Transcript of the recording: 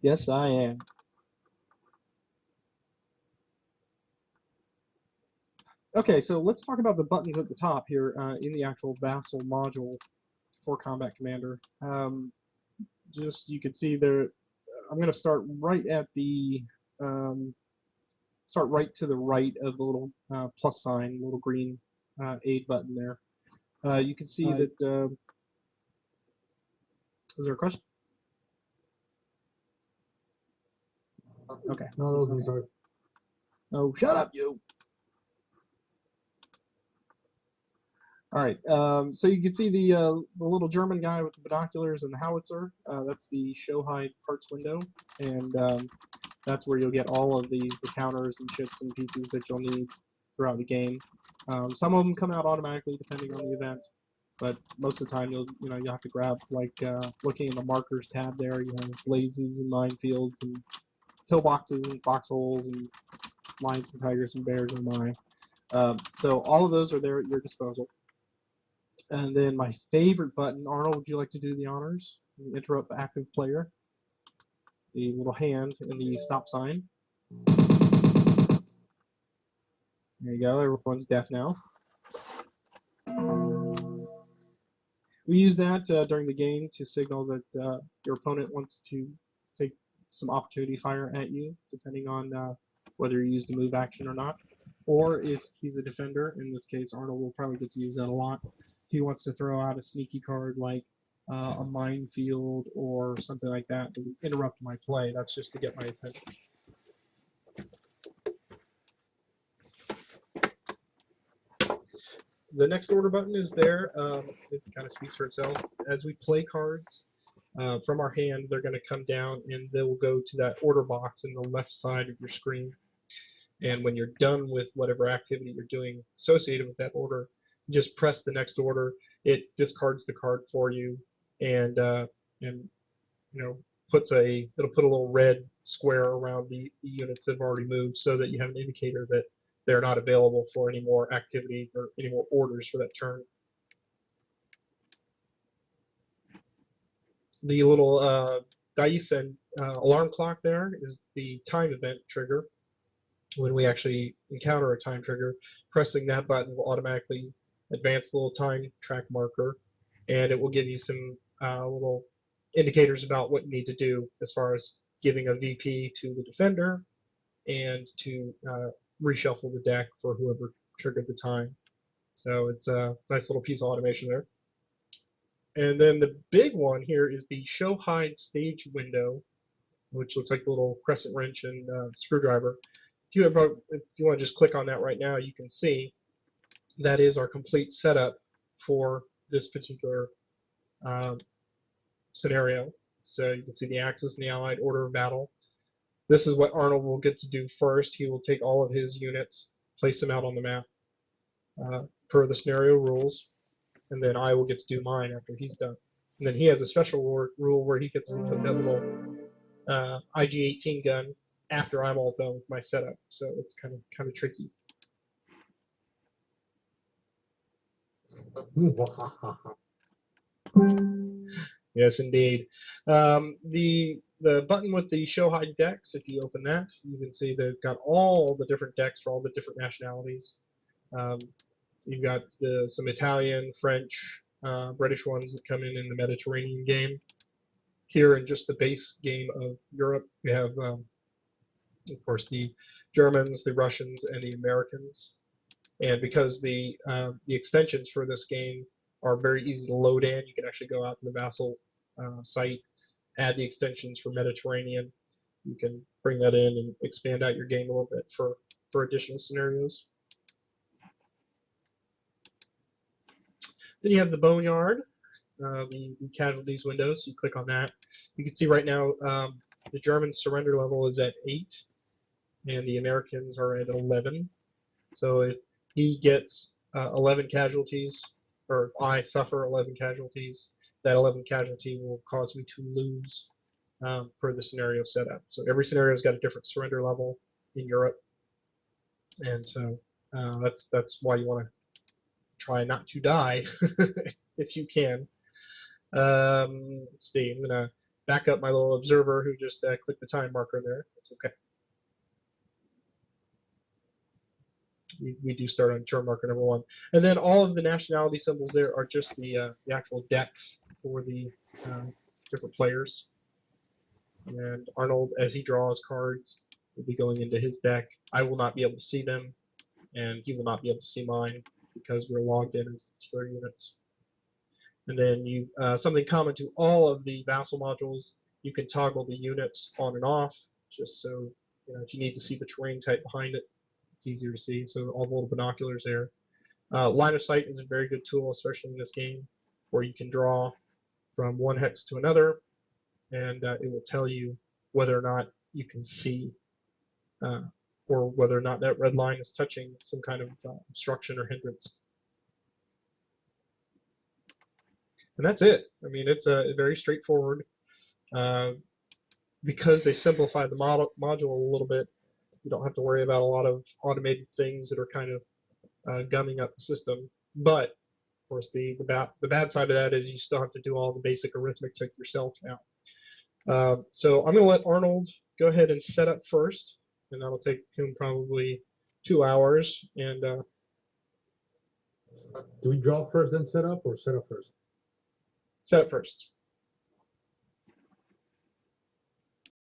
Yes, I am. Okay, so let's talk about the buttons at the top here in the actual vassal module for Combat Commander. Just you can see there. I'm going to start right at the start right to the right of the little plus sign, little green aid button there. You can see that. Is there a question? Okay. No, that was me, sorry. Oh, shut up, you. All right. So you can see the little German guy with the binoculars and the howitzer. That's the Showhide parts window, and that's where you'll get all of the counters and shits and pieces that you'll need throughout the game. Some of them come out automatically depending on the event, but most of the time you'll have to grab, like looking in the markers tab there. You have blazes and minefields and pillboxes and foxholes and lions and tigers and bears and my. So all of those are there at your disposal. And then my favorite button, Arnold, would you like to do the honors? Interrupt the active player. The little hand and the stop sign. There you go, everyone's deaf now. We use that during the game to signal that your opponent wants to take some opportunity fire at you, depending on whether you use the move action or not. Or if he's a defender, in this case, Arnold will probably get to use that a lot. If he wants to throw out a sneaky card like a minefield or something like that to interrupt my play, that's just to get my attention. The next order button is there. It kind of speaks for itself. As we play cards from our hand, they're going to come down and they will go to that order box in the left side of your screen. And when you're done with whatever activity you're doing associated with that order, you just press the next order. It discards the card for you, and it'll put a little red square around the units that have already moved, so that you have an indicator that they're not available for any more activity or any more orders for that turn. The little dice and alarm clock there is the time event trigger. When we actually encounter a time trigger, pressing that button will automatically advance the little time track marker, and it will give you some little indicators about what you need to do as far as giving a VP to the defender and to reshuffle the deck for whoever triggered the time. So it's a nice little piece of automation there. And then the big one here is the Showhide stage window, which looks like a little crescent wrench and screwdriver. If you want to just click on that right now, you can see that is our complete setup for this particular scenario. So you can see the Axis and the Allied order of battle. This is what Arnold will get to do first. He will take all of his units, place them out on the map per the scenario rules, and then I will get to do mine after he's done. And then he has a special rule where he gets to put that little IG-18 gun after I'm all done with my setup. So it's kind of tricky. Yes, indeed. The button with the Showhide decks, if you open that, you can see that it's got all the different decks for all the different nationalities. You've got some Italian, French, British ones that come in the Mediterranean game. Here in just the base game of Europe, we have, of course, the Germans, the Russians, and the Americans. And because the extensions for this game are very easy to load in, you can actually go out to the Vassal site, add the extensions for Mediterranean. You can bring that in and expand out your game a little bit for additional scenarios. Then you have the Boneyard, the casualties windows. You click on that. You can see right now the German surrender level is at 8, and the Americans are at 11. So if he gets 11 casualties, or I suffer 11 casualties, that 11 casualty will cause me to lose per the scenario setup. So every scenario's got a different surrender level in Europe, and so that's why you want to try not to die if you can. Let's see. I'm gonna back up my little observer who just clicked the time marker there. It's okay. We do start on turn marker number 1. And then all of the nationality symbols there are just the actual decks for the different players. And Arnold, as he draws cards, will be going into his deck. I will not be able to see them, and he will not be able to see mine because we're logged in as particular units. And then you something common to all of the vassal modules, you can toggle the units on and off, just so if you need to see the terrain type behind it, it's easier to see. So all the little binoculars there. Line of sight is a very good tool, especially in this game, where you can draw from one hex to another, and it will tell you whether or not you can see, or whether or not that red line is touching some kind of obstruction or hindrance. And that's it. I mean, it's very straightforward. Because they simplify the module a little bit, you don't have to worry about a lot of automated things that are kind of gumming up the system. But of course, the bad side of that is you still have to do all the basic arithmetic yourself now. So I'm going to let Arnold go ahead and set up first, and that'll take him probably 2 hours. And do we draw first then set up, or set up first? Set up first.